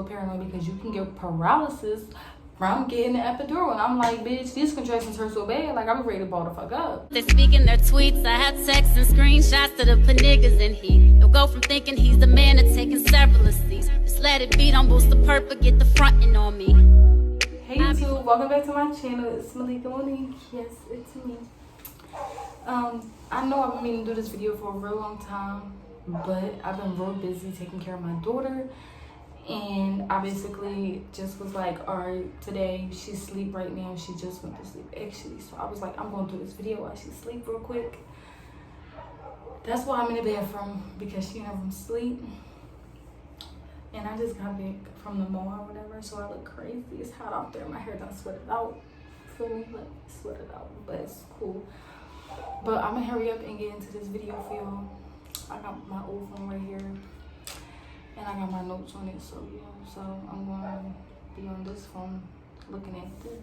paranoid because you can get paralysis from getting the epidural. And I'm like, bitch, these contractions hurt so bad, like I'm ready to ball the fuck up. They're speaking their tweets. I had texts and screenshots to the put niggas in heat. They'll go from thinking he's the man to taking several of these. Just let it be, don't boost the perp, but get the frontin' on me. Hey YouTube, welcome back to my channel. It's Malika Monique. Yes, it's me. I know I've been meaning to do this video for a real long time, but I've been real busy taking care of my daughter. And I basically just was like, all right, today she's asleep right now. She just went to sleep actually. So I was like, I'm going to do this video while she's asleep real quick. That's why I'm in the bathroom, because she never from sleep. And I just got back from the mall or whatever, so I look crazy. It's hot out there. My hair done sweated out. Feel me? Like, sweated out, but it's cool. But I'm gonna hurry up and get into this video for y'all. I got my old phone right here, and I got my notes on it, so yeah. So I'm gonna be on this phone looking at this.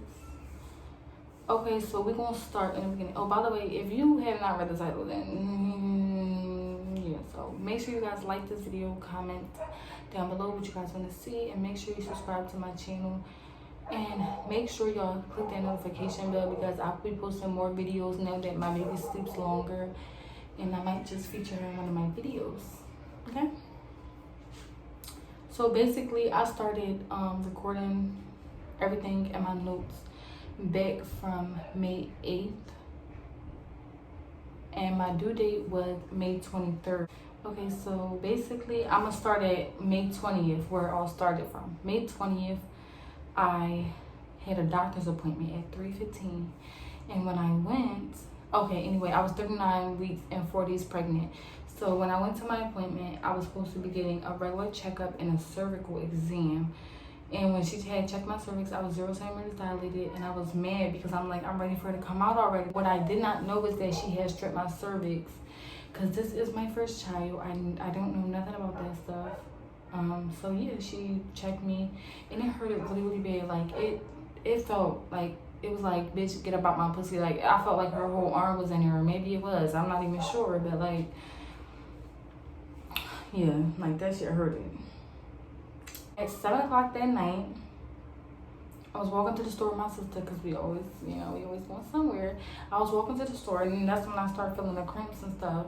Okay, so we're gonna start in the beginning. Oh, by the way, if you have not read the title, then yeah, so make sure you guys like this video, comment down below what you guys want to see, and make sure you subscribe to my channel, and make sure y'all click that notification bell, because I'll be posting more videos now that my baby sleeps longer, and I might just feature her in one of my videos. Okay, so basically I started recording everything in my notes back from May 8th, and my due date was May 23rd. Okay, so basically I'm gonna start at May 20th, where it all started from. May 20th, I had a doctor's appointment at 3:15, and when I went, okay, anyway, I was 39 weeks and 4 days pregnant. So when I went to my appointment, I was supposed to be getting a regular checkup and a cervical exam. And when she had checked my cervix, I was 0 centimeters dilated, and I was mad because I'm like, I'm ready for her to come out already. What I did not know is that she had stripped my cervix, because this is my first child. I don't know nothing about that stuff. So yeah, she checked me, and it hurted really, really bad. Like it felt like, it was like, bitch, get about my pussy. Like, I felt like her whole arm was in there, or maybe it was. I'm not even sure, but like, yeah, like that shit hurted. At 7 o'clock that night, I was walking to the store with my sister, because we always, we always going somewhere. I was walking to the store, and that's when I started feeling the cramps and stuff.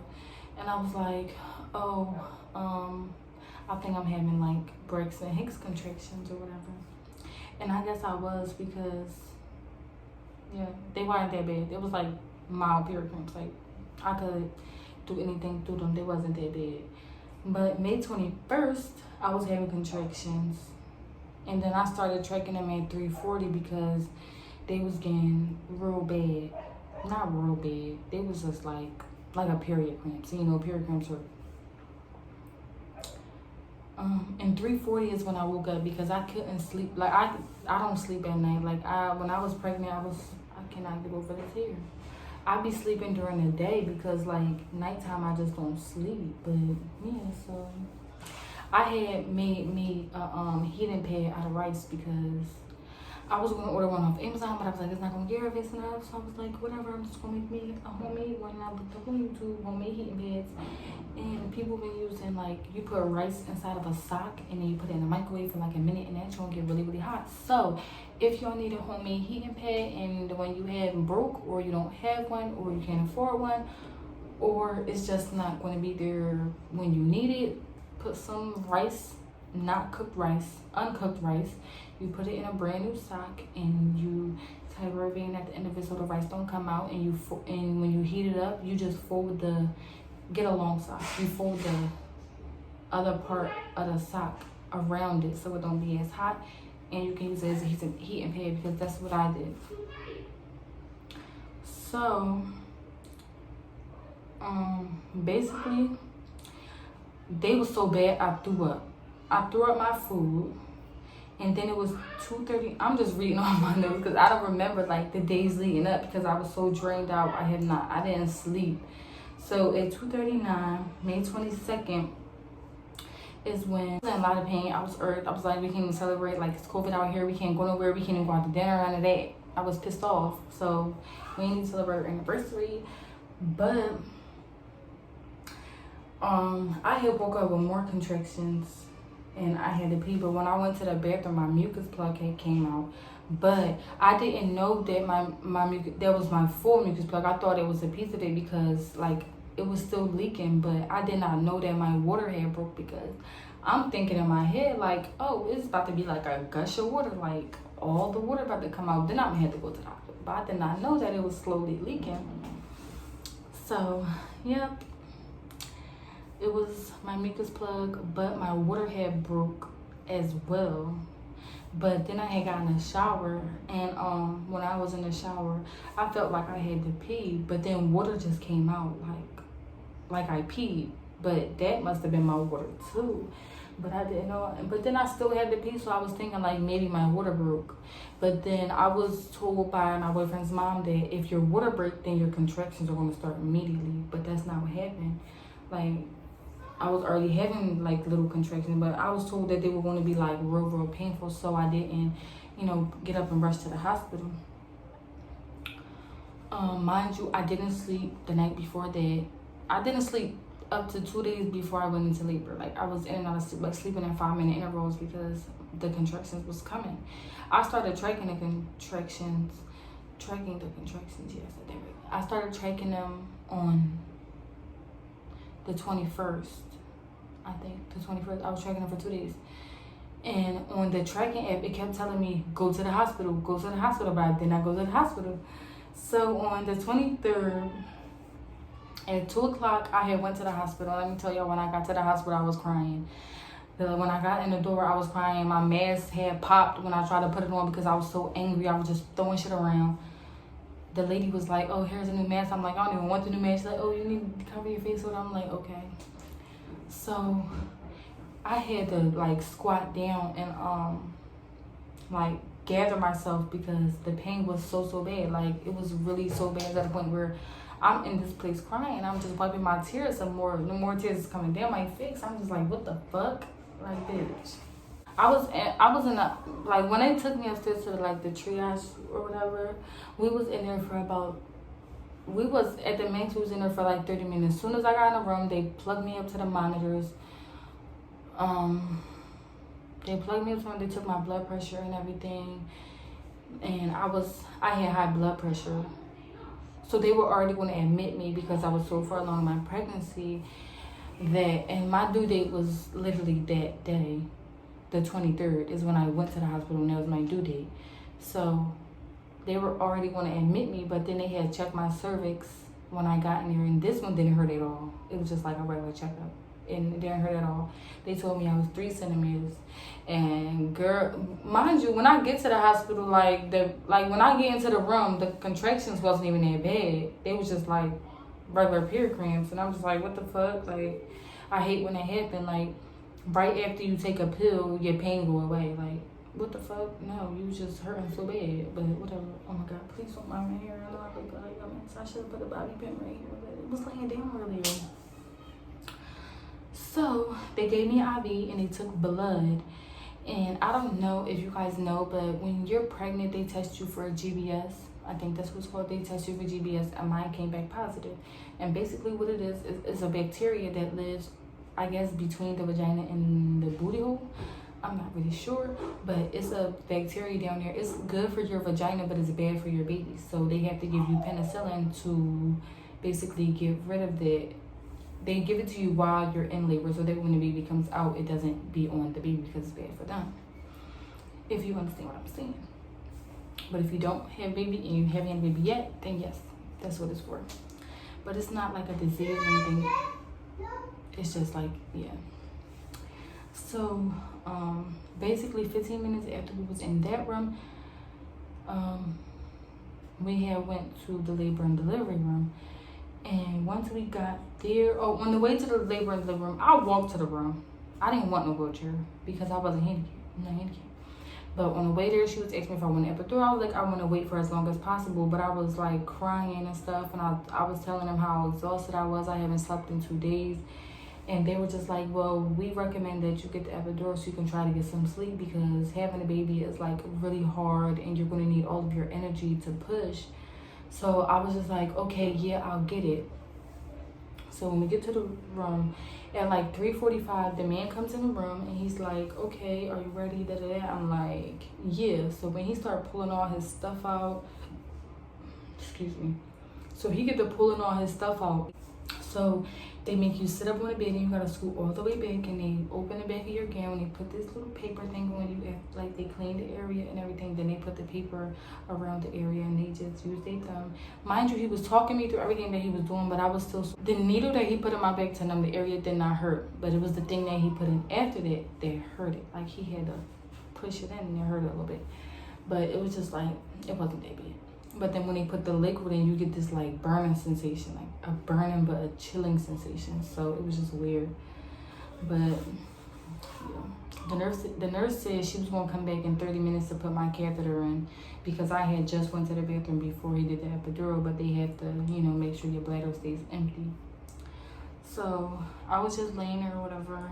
And I was like, oh, I think I'm having like Braxton Hicks contractions or whatever. And I guess I was, because, yeah, they weren't that bad. It was like mild period cramps. Like, I could do anything through them. They wasn't that bad. But May 21st, I was having contractions, and then I started tracking them at 3:40 because they was getting real bad. Not real bad. They was just like a period cramps. Period cramps are. And 3:40 is when I woke up, because I couldn't sleep. Like, I don't sleep at night. Like, when I was pregnant, I cannot get over this hair. I be sleeping during the day, because like nighttime I just don't sleep. But yeah, so I had made me a heating pad out of rice, because I was gonna order one off Amazon, but I was like, it's not gonna get her fast enough. So I was like, whatever, I'm just gonna make me a homemade one. And I looked up on YouTube homemade heating pads, and people been using, like, you put rice inside of a sock, and then you put it in the microwave for like a minute, and that's gonna get really, really hot. So if y'all need a homemade heating pad, and the one you have broke, or you don't have one, or you can't afford one, or it's just not going to be there when you need it, put some rice, not cooked rice, uncooked rice. You put it in a brand new sock, and you tie rubber band at the end of it so the rice don't come out. And and when you heat it up, you just get a long sock. You fold the other part of the sock around it so it don't be as hot, and you can use it as a heating pad, because that's what I did. So basically, they was so bad I threw up. I threw up my food, and then it was 2:30. I'm just reading all my notes, because I don't remember like the days leading up, because I was so drained out. I didn't sleep. So at 2:39, May 22nd, is when I was in a lot of pain. I was irked. I was like, we can't even celebrate. Like, it's COVID out here. We can't go nowhere. We can't even go out to dinner, none of that. I was pissed off. So we didn't celebrate our anniversary. But I had woke up with more contractions and I had to pee. But when I went to the bathroom, my mucus plug had came out. But I didn't know that that was my full mucus plug. I thought it was a piece of it because like it was still leaking. But I did not know that my water had broke, because I'm thinking in my head like, oh, it's about to be like a gush of water, like all the water about to come out. Then I had to go to the hospital. But I did not know that it was slowly leaking. So, yep. It was my mucus plug, but my water had broke as well. But then I had gotten a shower, and when I was in the shower, I felt like I had to pee, but then water just came out like I peed. But that must have been my water too. But I didn't know. But then I still had to pee, so I was thinking like maybe my water broke. But then I was told by my boyfriend's mom that if your water breaks, then your contractions are going to start immediately. But that's not what happened. Like, I was already having like little contractions, but I was told that they were going to be like real painful, so I didn't, get up and rush to the hospital. Mind you, I didn't sleep the night before that. I didn't sleep up to 2 days before I went into labor. Like, I was in and out of sleep, like sleeping in 5-minute intervals because the contractions was coming. I started tracking the contractions. Yes, I did right. I started tracking them on the 21st. I think the 21st. I was tracking them for 2 days. And on the tracking app, it kept telling me, go to the hospital, but I did not go to the hospital. So on the 23rd, at 2 o'clock, I had went to the hospital. Let me tell y'all, when I got to the hospital, I was crying. When I got in the door, I was crying. My mask had popped when I tried to put it on because I was so angry. I was just throwing shit around. The lady was like, oh, here's a new mask. I'm like, I don't even want the new mask. She's like, oh, you need to cover your face with it. I'm like, okay. So I had to like squat down and like gather myself because the pain was so bad. Like, it was really so bad at the point where I'm in this place crying. I'm just wiping my tears some more. The more tears is coming down my face. I'm just like, what the fuck? Like, bitch. I was in a, like, when they took me upstairs to like the triage or whatever, we was in there for about, we was at the max, we was in there for like 30 minutes. As soon as I got in the room, they plugged me up to the monitors. They plugged me up to them, they took my blood pressure and everything. And I had high blood pressure. So they were already going to admit me because I was so far along in my pregnancy and my due date was literally that day. The 23rd is when I went to the hospital, and that was my due date. So they were already going to admit me, but then they had checked my cervix when I got in there, and this one didn't hurt at all. It was just like a regular checkup, and it didn't hurt at all. They told me I was 3 centimeters, and girl, mind you, when I get to the hospital, like when I get into the room, the contractions wasn't even that bad. They was just like regular period cramps, and I'm just like, what the fuck? Like, I hate when that happen. Like, right after you take a pill, your pain go away. Like, what the fuck? No, you just hurting so bad. But whatever. Oh my God, please don't mind my hair. I know I look like I should have put a bobby pin right here, but it was laying down earlier. So they gave me an IV and they took blood. And I don't know if you guys know, but when you're pregnant, they test you for GBS. I think that's what's called. They test you for GBS, and mine came back positive. And basically what it is a bacteria that lives, I guess, between the vagina and the booty hole. I'm not really sure, but it's a bacteria down there. It's good for your vagina, but it's bad for your baby. So they have to give you penicillin to basically get rid of that. They give it to you while you're in labor, so that when the baby comes out, it doesn't be on the baby because it's bad for them. If you understand what I'm saying. But if you don't have baby and you haven't had a baby yet, then yes, that's what it's for. But it's not like a disease or anything. It's just like, yeah. So, basically 15 minutes after we was in that room, we had went to the labor and delivery room. And once we got there, on the way to the labor and delivery room, I walked to the room. I didn't want no wheelchair because I wasn't handicapped. I'm not handicapped. But on the way there, she was asking me if I wanted epidural. I was like, I want to wait for as long as possible. But I was like crying and stuff. And I was telling them how exhausted I was. I haven't slept in 2 days. And they were just like, well, we recommend that you get the epidural so you can try to get some sleep, because having a baby is like really hard and you're going to need all of your energy to push. So I was just like, okay, yeah, I'll get it. So when we get to the room, at like 3:45, the man comes in the room and he's like, okay, are you ready? Da, da, da. I'm like, yeah. So when he started pulling all his stuff out, excuse me. So he get to pulling all his stuff out. So they make you sit up on the bed and you gotta scoot all the way back, and they open the back of your gown. They put this little paper thing on you, like they clean the area and everything. Then they put the paper around the area and they just use their thumb. Mind you, he was talking me through everything that he was doing, but I was still. The needle that he put in my back to numb the area did not hurt, but it was the thing that he put in after that hurt it. Like he had to push it in and it hurt a little bit, but it was just like, it wasn't that bad. But then when they put the liquid in, you get this like burning sensation, like a burning but a chilling sensation. So it was just weird. But yeah. The nurse said she was gonna come back in 30 minutes to put my catheter in, because I had just went to the bathroom before he did the epidural, but they have to, you know, make sure your bladder stays empty. So I was just laying there or whatever.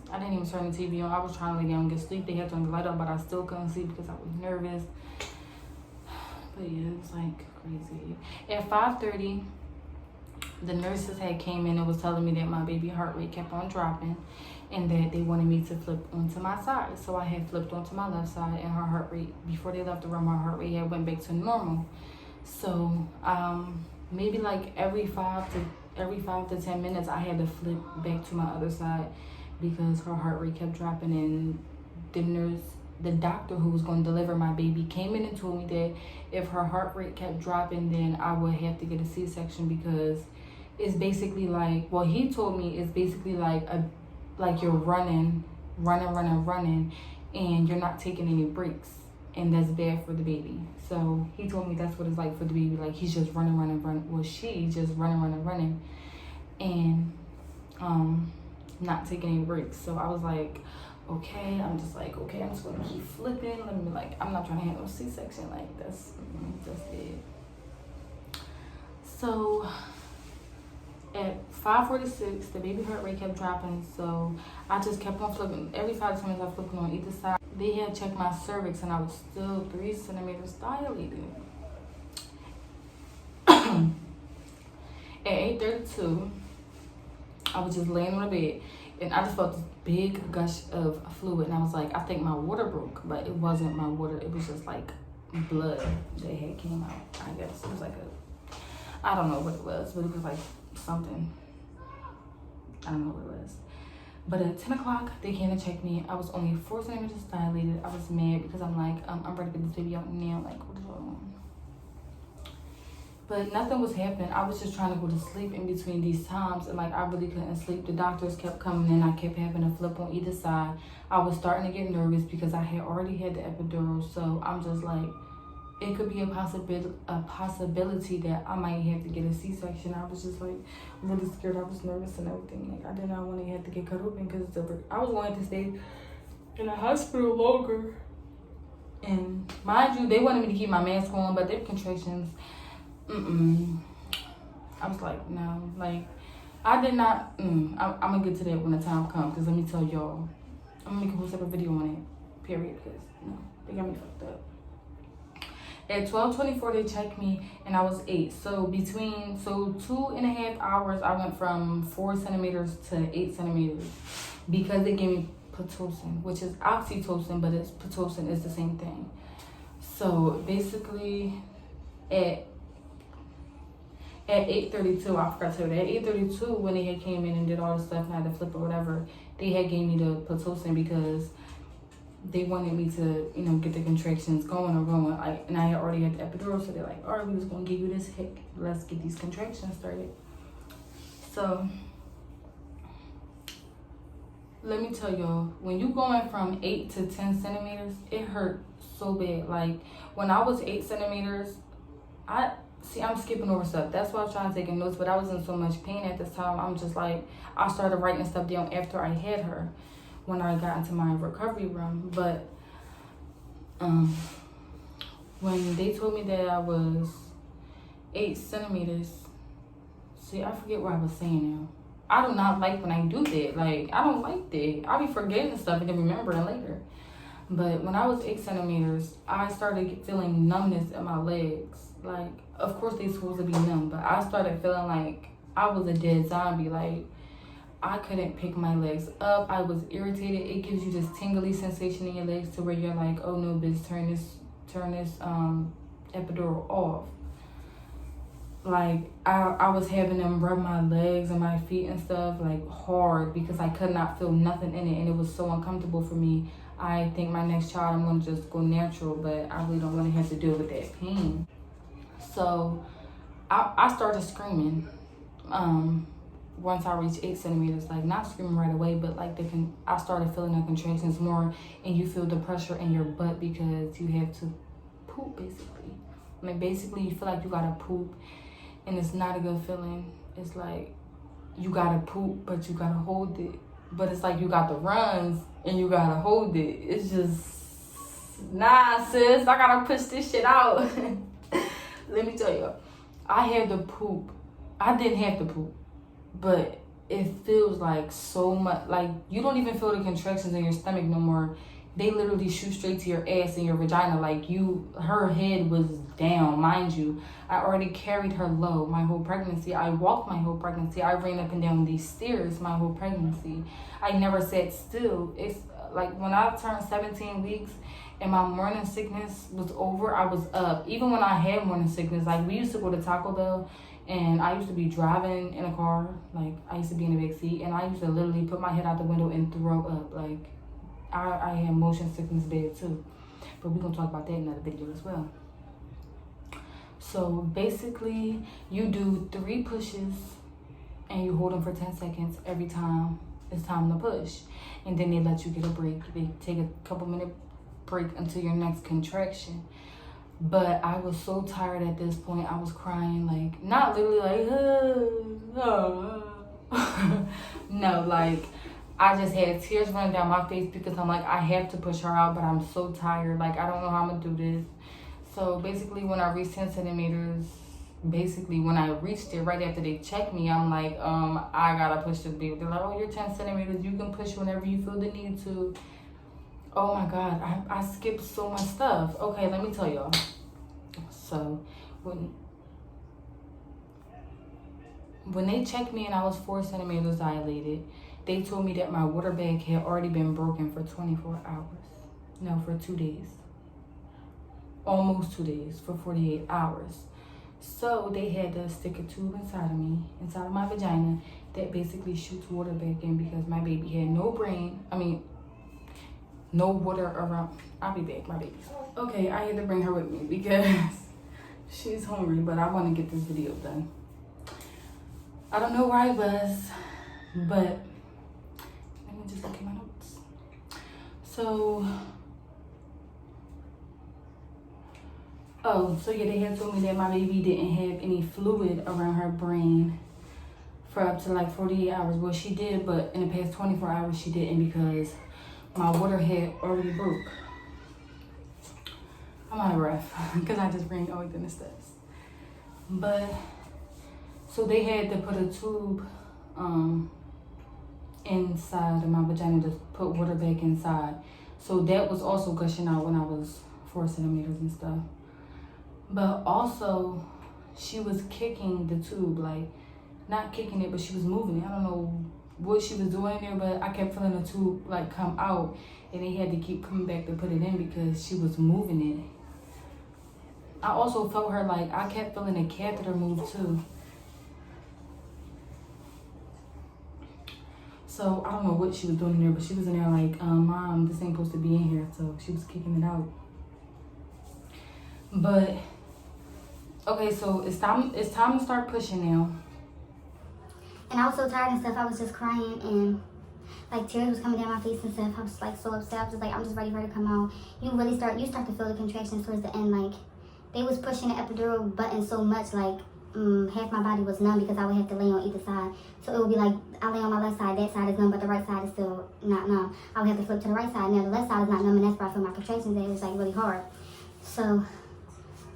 I didn't even turn the TV on. I was trying to lay down and get sleep. They had to turn the light up, but I still couldn't sleep because I was nervous. But yeah, it was like crazy. At 5:30, the nurses had came in and was telling me that my baby heart rate kept on dropping and that they wanted me to flip onto my side. So I had flipped onto my left side, and her heart rate, before they left the room, her heart rate had went back to normal. So maybe like every 5 to 10 minutes, I had to flip back to my other side because her heart rate kept dropping. And the doctor who was going to deliver my baby came in and told me that if her heart rate kept dropping, then I would have to get a C-section, because it's basically like, well, he told me it's basically like you're running, and you're not taking any breaks, and that's bad for the baby. So he told me that's what it's like for the baby. Like he's just running. Well, she just running, and not taking any breaks. So I was like, okay, I'm just gonna keep flipping. I'm not trying to handle a C-section. Like that's it. So at 5:46, the baby heart rate kept dropping. So I just kept on flipping. Every 5 to 10 minutes, I was flipping on either side. They had checked my cervix, and I was still 3 centimeters dilated. At 8:32, I was just laying on the bed, and I just felt this big gush of fluid, and I was like, I think my water broke, but it wasn't my water. It was just like blood that had came out. I guess it was like I don't know what it was, but it was like something. I don't know what it was. But at 10 o'clock, they came to check me. I was only 4 centimeters dilated. I was mad because I'm like, I'm ready to get this baby out now. Like, what is going on? But nothing was happening. I was just trying to go to sleep in between these times, and like I really couldn't sleep. The doctors kept coming in. I kept having to flip on either side. I was starting to get nervous because I had already had the epidural. So I'm just like, it could be a possibility that I might have to get a C-section. I was just like really scared. I was nervous and everything. Like I did not want to have to get cut open because I was going to stay in the hospital longer. And mind you, they wanted me to keep my mask on, but their contractions. I was like, no, like, I did not, I'm gonna get to that when the time comes, because let me tell y'all, I'm gonna make a whole separate video on it, period, because, they got me fucked up. At 12:24, they checked me, and I was 8, so 2.5 hours, I went from 4 centimeters to 8 centimeters, because they gave me Pitocin, which is oxytocin, but Pitocin is the same thing. So, basically, at 8:32, I forgot to tell you, at 8:32, when they had came in and did all the stuff and I had to flip or whatever, they had gave me the Pitocin because they wanted me to, get the contractions going. And I had already had the epidural, so they're like, all right, we're just gonna give you this hick. Let's get these contractions started. So, let me tell y'all, when you going from 8 to 10 centimeters, it hurt so bad. Like, when I was 8 centimeters, I'm skipping over stuff. That's why I was trying to take notes, but I was in so much pain at this time. I'm just like, I started writing stuff down after I had her when I got into my recovery room. But when they told me that I was 8 centimeters, see, I forget what I was saying now. I do not like when I do that. Like, I don't like that. I be forgetting stuff and then remembering later. But when I was 8 centimeters, I started feeling numbness in my legs. Like, of course they supposed to be numb, but I started feeling like I was a dead zombie. Like, I couldn't pick my legs up. I was irritated. It gives you this tingly sensation in your legs to where you're like, oh no, bitch, turn this epidural off. Like, I was having them rub my legs and my feet and stuff, like, hard, because I could not feel nothing in it, and it was so uncomfortable for me. I think my next child, I'm going to just go natural, but I really don't want to have to deal with that pain. So I started screaming once I reached 8 centimeters, like, not screaming right away, but like I started feeling the contractions more, and you feel the pressure in your butt because you have to poop, basically. Like, basically you feel like you gotta poop, and it's not a good feeling. It's like you gotta poop, but you gotta hold it. But it's like you got the runs and you gotta hold it. It's just, nah, sis, I gotta push this shit out. Let me tell you, I had to poop. I didn't have to poop, but it feels like so much, like you don't even feel the contractions in your stomach no more. They literally shoot straight to your ass and your vagina. Like, her head was down, mind you. I already carried her low my whole pregnancy. I walked my whole pregnancy. I ran up and down these stairs my whole pregnancy. I never sat still. It's like when I turned 17 weeks and my morning sickness was over, I was up. Even when I had morning sickness, like, we used to go to Taco Bell, and I used to be driving in a car. Like, I used to be in the back seat, and I used to literally put my head out the window and throw up. Like, I had motion sickness bad too, but we're gonna talk about that in another video as well. So basically, you do 3 pushes and you hold them for 10 seconds every time it's time to push, and then they let you get a break. They take a couple minute break until your next contraction. But I was so tired at this point. I was crying, like, not literally like no, like, I just had tears running down my face because I'm like, I have to push her out, but I'm so tired. Like, I don't know how I'm going to do this. So basically, when I reached 10 centimeters, when I reached it right after they checked me, I'm like, I got to push this baby. They're like, oh, you're 10 centimeters. You can push whenever you feel the need to. Oh, my God. I skipped so much stuff. Okay, let me tell y'all. So, when they checked me and I was 4 centimeters dilated, they told me that my water bag had already been broken for 24 hours. No, for 2 days. Almost 2 days, for 48 hours. So they had to stick a tube inside of me, inside of my vagina, that basically shoots water back in because my baby had no water around. I'll be back, my baby. Okay, I had to bring her with me because she's hungry, but I want to get this video done. I don't know where I was, but just look at my notes. So yeah, they had told me that my baby didn't have any fluid around her brain for up to like 48 hours. Well, she did, but in the past 24 hours she didn't because my water had already broke. I'm out of breath because I just ran all the goodness steps. But so they had to put a tube inside of my vagina to put water back inside. So that was also gushing out when I was 4 centimeters and stuff. But also, she was kicking the tube, like, not kicking it, but she was moving it. I don't know what she was doing there, but I kept feeling the tube, like, come out, and they had to keep coming back to put it in because she was moving it. I also felt her, like, I kept feeling the catheter move, too. So, I don't know what she was doing in there, but she was in there like, Mom, this ain't supposed to be in here. So, she was kicking it out. But, okay, so it's time to start pushing now. And I was so tired and stuff, I was just crying and like tears was coming down my face and stuff. I was like so upset. I was just like, I'm just ready for her to come out. You start to feel the contractions towards the end. Like, they was pushing the epidural button so much, like, half my body was numb because I would have to lay on either side. So it would be like, I lay on my left side, that side is numb, but the right side is still not numb. I would have to flip to the right side. Now the left side is not numb, and that's where I feel my contractions. It was like really hard. So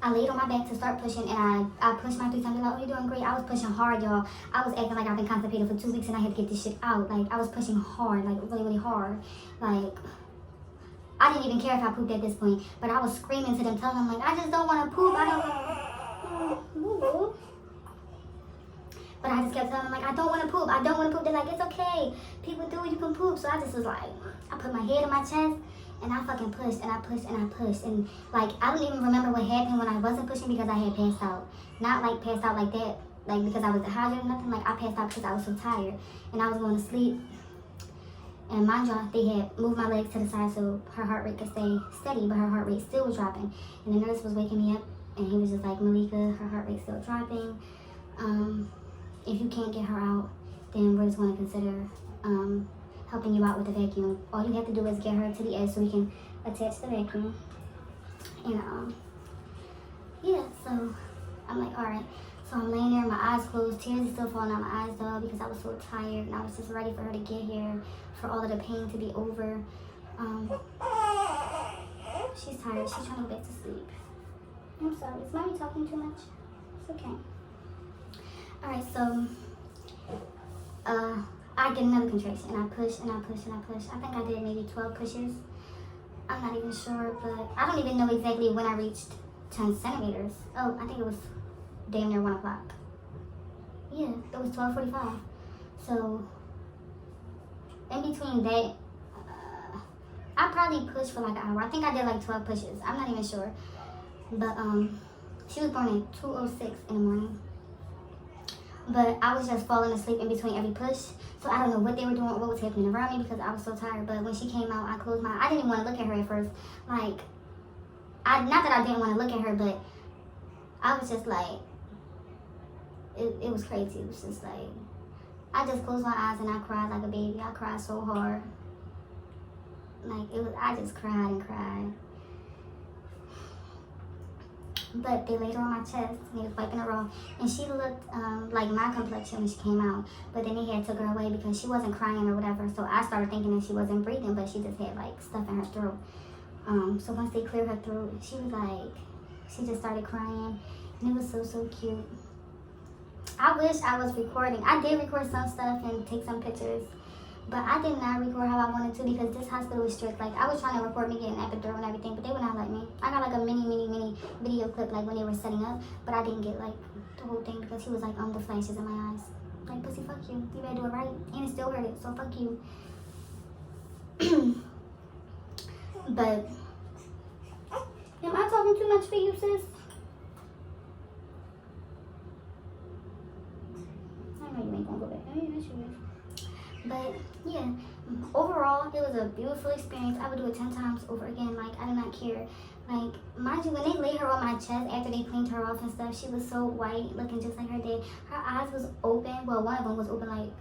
I laid on my back to start pushing, and I pushed my 3 times. Like, oh, you're doing great. I was pushing hard, y'all. I was acting like I've been constipated for 2 weeks, and I had to get this shit out. Like, I was pushing hard, like really, really hard. Like, I didn't even care if I pooped at this point, but I was screaming to them, telling them, like, I just don't want to poop. I don't. But I just kept telling them, like, I don't want to poop. I don't want to poop. They're like, it's okay. People do it. You can poop. So I just was like, I put my head in my chest. And I fucking pushed and I pushed and I pushed. And, like, I don't even remember what happened when I wasn't pushing because I had passed out. Not, like, passed out like that, like, because I was dehydrated or nothing. Like, I passed out because I was so tired. And I was going to sleep. And mind y'all, they had moved my legs to the side so her heart rate could stay steady, but her heart rate still was dropping. And the nurse was waking me up, and he was just like, Malika, her heart rate's still dropping. If you can't get her out, then we're just going to consider helping you out with the vacuum. All you have to do is get her to the edge so we can attach the vacuum. And yeah, so I'm like, all right. So I'm laying there, my eyes closed, tears are still falling out my eyes though because I was so tired and I was just ready for her to get here, for all of the pain to be over. She's tired, she's trying to go back to sleep. I'm sorry, is mommy talking too much? It's okay. Alright, so I get another contraction and I push and I push and I push. I think I did maybe 12 pushes. I'm not even sure, but I don't even know exactly when I reached 10 centimeters. Oh, I think it was damn near 1 o'clock. Yeah, it was 12:45. So in between that, I probably pushed for like an hour. I think I did like 12 pushes. I'm not even sure. But she was born at 2:06 in the morning. But I was just falling asleep in between every push. So I don't know what they were doing, what was happening around me because I was so tired. But when she came out, I closed my eyes. I didn't even want to look at her at first. Like, not that I didn't want to look at her, but I was just like, it was crazy. It was just like, I just closed my eyes and I cried like a baby. I cried so hard. Like, I just cried and cried. But they laid her on my chest and they was wiping her off. And she looked like my complexion when she came out. But then they had took her away because she wasn't crying or whatever. So I started thinking that she wasn't breathing, but she just had like stuff in her throat. So once they cleared her throat, she was like, she just started crying. And it was so, so cute. I wish I was recording. I did record some stuff and take some pictures. But I did not record how I wanted to because this hospital is strict. Like, I was trying to record me getting epidural and everything, but they would not let me. I got like a mini video clip like when they were setting up, but I didn't get like the whole thing because he was like the flashes in my eyes. Like, pussy, fuck you. You better do it right. And it still hurt it, so fuck you. But, am I talking too much for you, sis? I know you ain't gonna go back. I mean, yes, you is. But yeah, overall, it was a beautiful experience. I would do it 10 times over again. Like, I do not care. Like, mind you, when they laid her on my chest after they cleaned her off and stuff, she was so white, looking just like her dad. Her eyes was open. Well, one of them was open, like,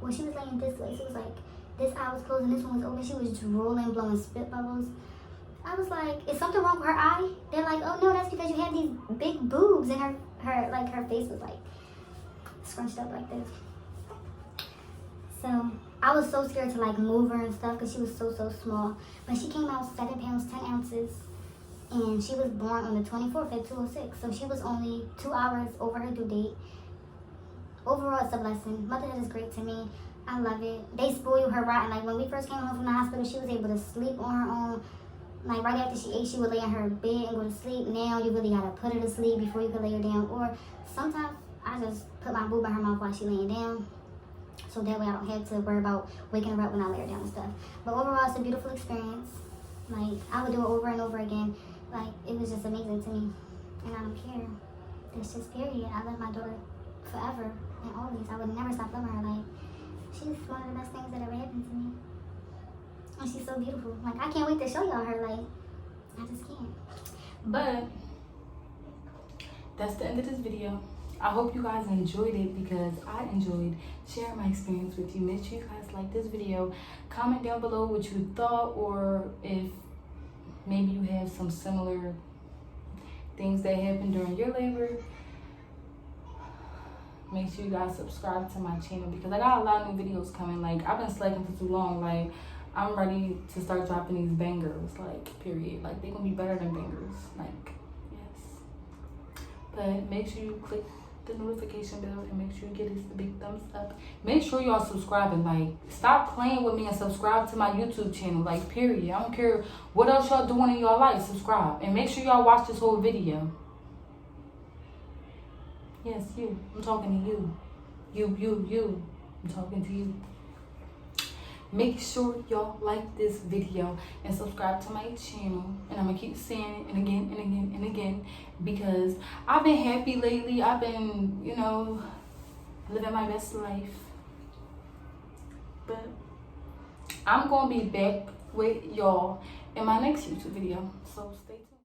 well, she was laying this way. So it was like, this eye was closed and this one was open. She was drooling, blowing spit bubbles. I was like, is something wrong with her eye? They're like, oh no, that's because you have these big boobs. And her face was like scrunched up like this. So I was so scared to like move her and stuff because she was so small. But she came out 7 pounds 10 ounces, and she was born on the 24th at 2:06. So she was only 2 hours over her due date. Overall, it's a blessing. Motherhood is great to me. I love it. They spoil her rotten. Like, when we first came home from the hospital, she was able to sleep on her own. Like, right after she ate, she would lay in her bed and go to sleep. Now you really gotta put her to sleep before you can lay her down. Or sometimes I just put my boob in her mouth while she's laying down. So that way I don't have to worry about waking her up when I lay her down and stuff. But overall, it's a beautiful experience. Like, I would do it over and over again. Like, it was just amazing to me. And I don't care. It's just period. I love my daughter forever and always. I would never stop loving her. Like, she's one of the best things that ever happened to me. And she's so beautiful. Like, I can't wait to show y'all her. Like, I just can't. But that's the end of this video. I hope you guys enjoyed it because I enjoyed sharing my experience with you. Make sure you guys like this video. Comment down below what you thought, or if maybe you have some similar things that happened during your labor. Make sure you guys subscribe to my channel because I got a lot of new videos coming. Like, I've been slacking for too long. Like, I'm ready to start dropping these bangers. Like, period. Like, they're gonna be better than bangers. Like, yes. But make sure you click the notification bell and make sure you give us the big thumbs up. Make sure y'all subscribing. Like, stop playing with me and subscribe to my YouTube channel. Like, period. I don't care what else y'all doing in y'all life. Subscribe and make sure y'all watch this whole video. Yes, you. I'm talking to you. You. I'm talking to you. Make sure y'all like this video and subscribe to my channel. And I'm gonna keep saying it and again and again and again because I've been happy lately. I've been, you know, living my best life. But I'm gonna be back with y'all in my next YouTube video. So stay tuned.